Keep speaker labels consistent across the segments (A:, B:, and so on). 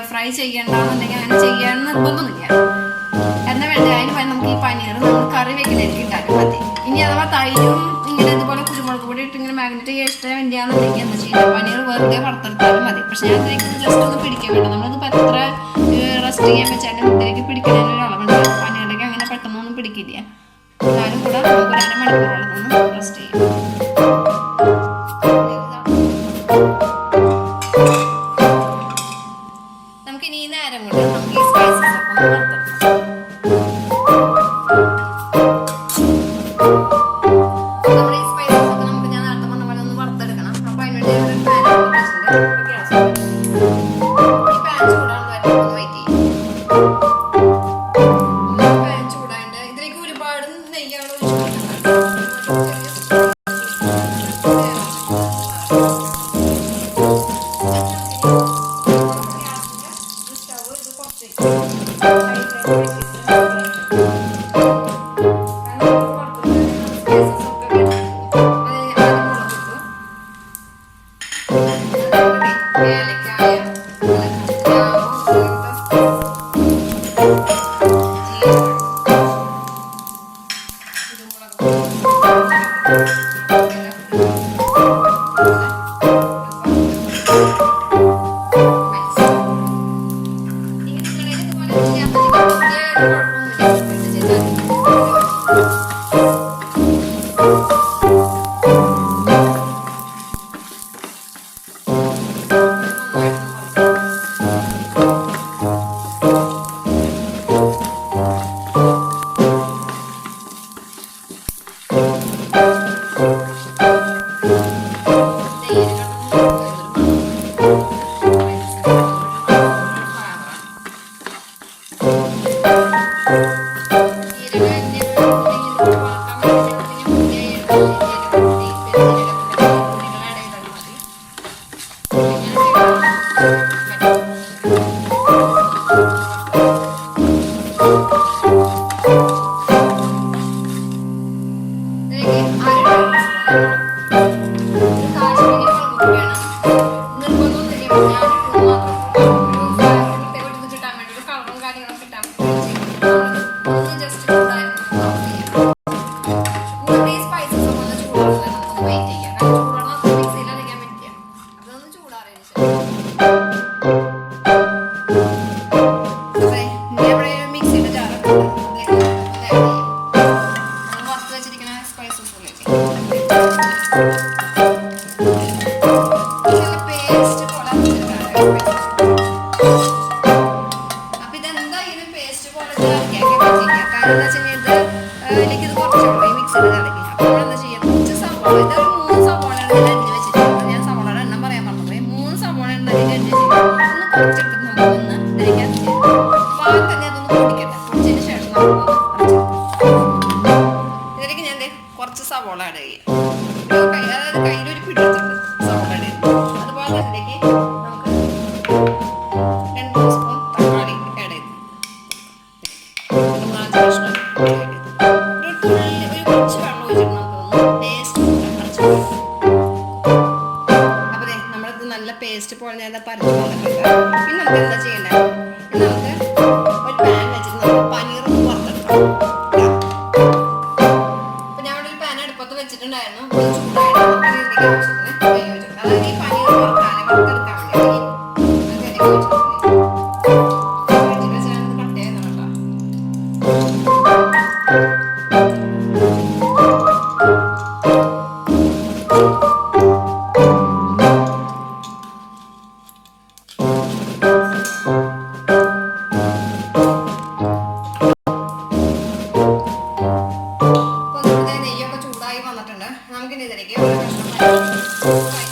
A: Fry ചെയ്യണ്ടെന്നുണ്ടെങ്കിൽ അങ്ങനെ ചെയ്യാൻ നിർബന്ധമൊന്നുമില്ല. എന്നാ വേണ്ടത് അതിന് നമുക്ക് ഈ പനീർ നമ്മൾ കറി വെക്കുന്നതിലേക്ക് ഇട്ടാലും മതി. ഇനി അഥവാ തൈരും ഇങ്ങനെ ഇതുപോലെ കുരുമുളക് പൊടി ഇട്ട് ഇങ്ങനെ മാഗ്നറ്റ് ചെയ്യാൻ ഇഷ്ടം വേണ്ടിയാണെന്നുണ്ടെങ്കിൽ എന്താ ചെയ്യുക, പനീർ വെറുതെ വറുത്തെടുത്താലും മതി. പക്ഷെ ഞാൻ ഇതിലേക്ക് ജസ്റ്റ് ഒന്ന് പിടിക്കാൻ വേണ്ട. നമ്മളിതിപ്പോൾ എത്ര റെസ്റ്റ് ചെയ്യാൻ വെച്ചാലും ഇതിലേക്ക് പിടിക്കുന്നതിന് ഒരു അളവുണ്ട്. പനീറിലേക്ക് അങ്ങനെ പെട്ടെന്നൊന്നും പിടിക്കില്ല. എന്നാലും കൂടെ നമുക്ക് ഒരു അരമണിക്കൂറോളം നിന്ന് റെസ്റ്റ് ചെയ്യും. നമുക്കിനി ഈ നേരം കൊണ്ട് നമുക്ക് ഈ സ്പൈസസ് ഒക്കെ ഒന്ന് വറുത്തെടുക്കാം. 2 സ്പൂൺ തക്കാളി ആഡ് ചെയ്തു. ഒരു 4 കഷ്ണം ഒരു തുള്ളി ഒരു കുറച്ച് വെള്ളം ഒഴിച്ചിട്ട് നമുക്കൊന്ന് പേസ്റ്റ് അരച്ചു. അപ്പോൾ നമ്മളിത് നല്ല പേസ്റ്റ് പോലെ ഞാൻ പരച്ചു വന്നിട്ടുണ്ട്. ഇനി നമുക്ക് എന്താ ചെയ്യേണ്ടത്? ഇനി നമുക്ക് ഒരു പാൻ വെച്ചിട്ട് നമുക്ക് പനീർ വറുത്തെടുക്കാം. അപ്പോൾ ഞാൻ ഇവിടെ ഒരു പാൻ അടുപ്പത്ത് വെച്ചിട്ടുണ്ടായിരുന്നു. ചൂടായിട്ട് നമുക്ക് ഇതിലേക്ക് ആവശ്യത്തിന് നെയ്യ് ഒഴിച്ചു. അതായത് ഈ പനീർ വറുക്കാതെ വറുത്തെടുക്കാൻ വേണ്ടി നെയ്യ് ഒഴിച്ചു. നെയ്യൊക്കെ ചൂടായി വന്നിട്ടുണ്ട്. നമുക്കിനി ഇതിലേക്ക് ഒരു കഷ്ണം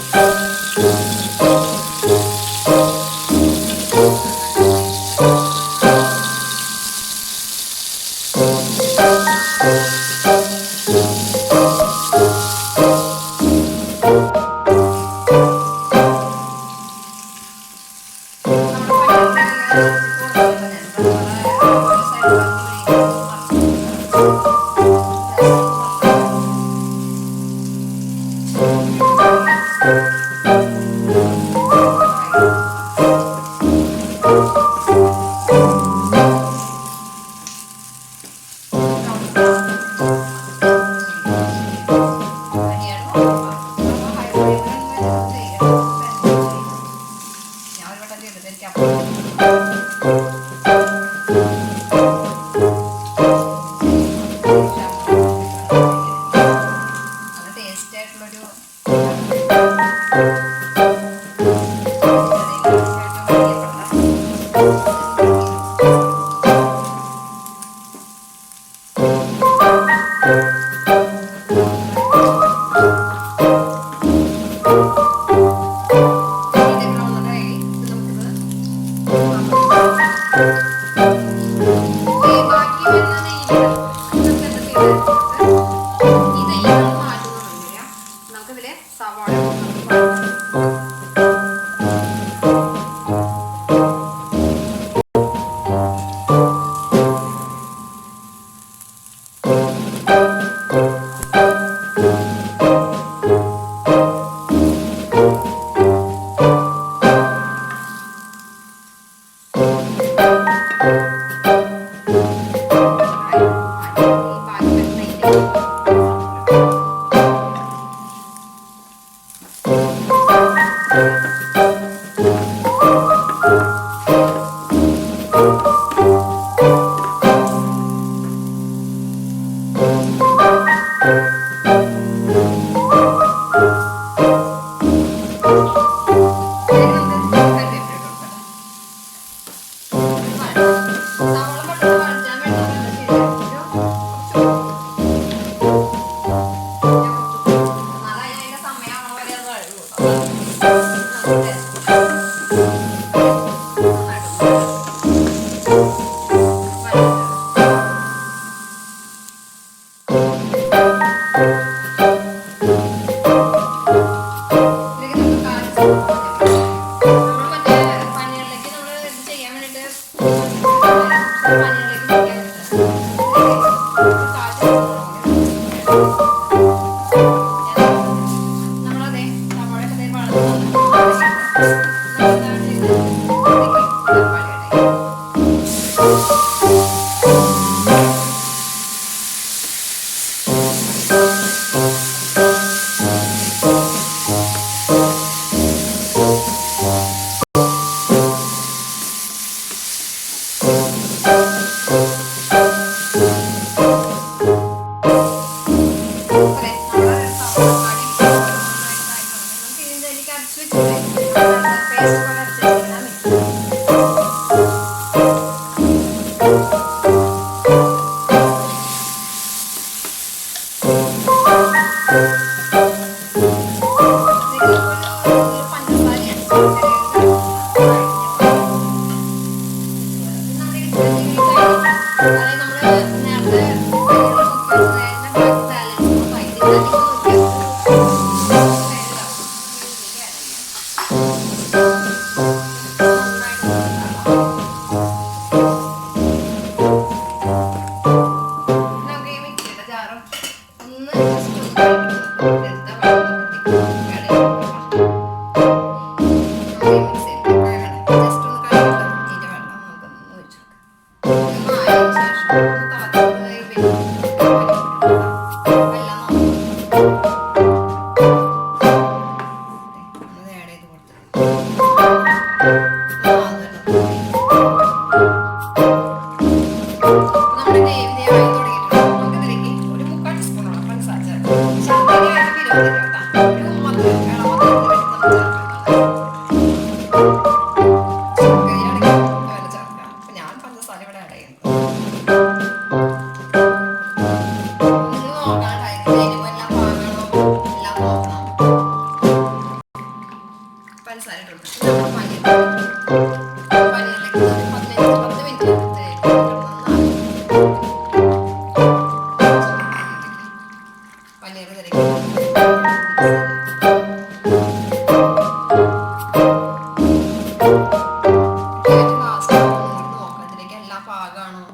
A: ലാസ്റ്റ് നോക്കാം ഇതിലേക്ക് എല്ലാ പാകമാണോ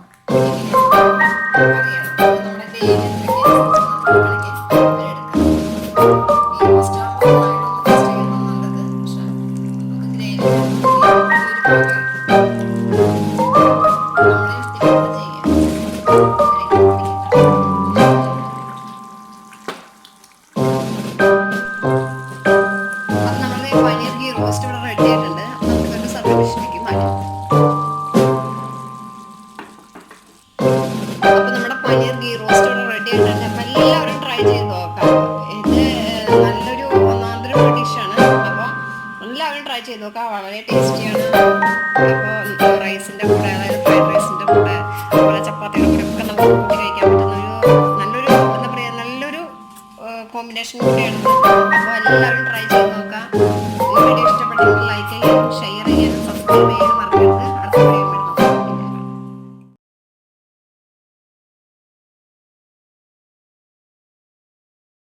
A: അറിയാം. നമ്മുടെ ഗ്രേവി പനീർ ഗീ റോസ്റ്റ് ഇവിടെ റെഡി ആയിട്ടുണ്ട്. നമുക്കൊരു സർവീസ് ഡിഷിലേക്ക് മാറ്റാം. അപ്പൊ നമ്മുടെ പനീർ ഗീ റോസ്റ്റ് ഇവിടെ റെഡി ആയിട്ടുണ്ട്. അപ്പൊ എല്ലാവരും ട്രൈ ചെയ്ത് നോക്കാം. ഇത് നല്ലൊരു ഒന്നാന്തര ഡിഷാണ്. അപ്പോൾ എല്ലാവരും ട്രൈ ചെയ്ത് നോക്കാം. വളരെ ടേസ്റ്റിയാണ്. അപ്പോൾ റൈസിന്റെ കൂടെ, അതായത് ഫ്രൈഡ് റൈസിന്റെ കൂടെ, അതുപോലെ ചപ്പാത്തിയുടെ കൂടെ ഒക്കെ നമുക്ക് കൂട്ടി കഴിക്കാൻ പറ്റുന്ന നല്ലൊരു എന്താ പറയുക, നല്ലൊരു കോമ്പിനേഷൻ കൂടിയാണ്. അപ്പോൾ എല്ലാവരും ട്രൈ ചെയ്ത് നോക്കാം.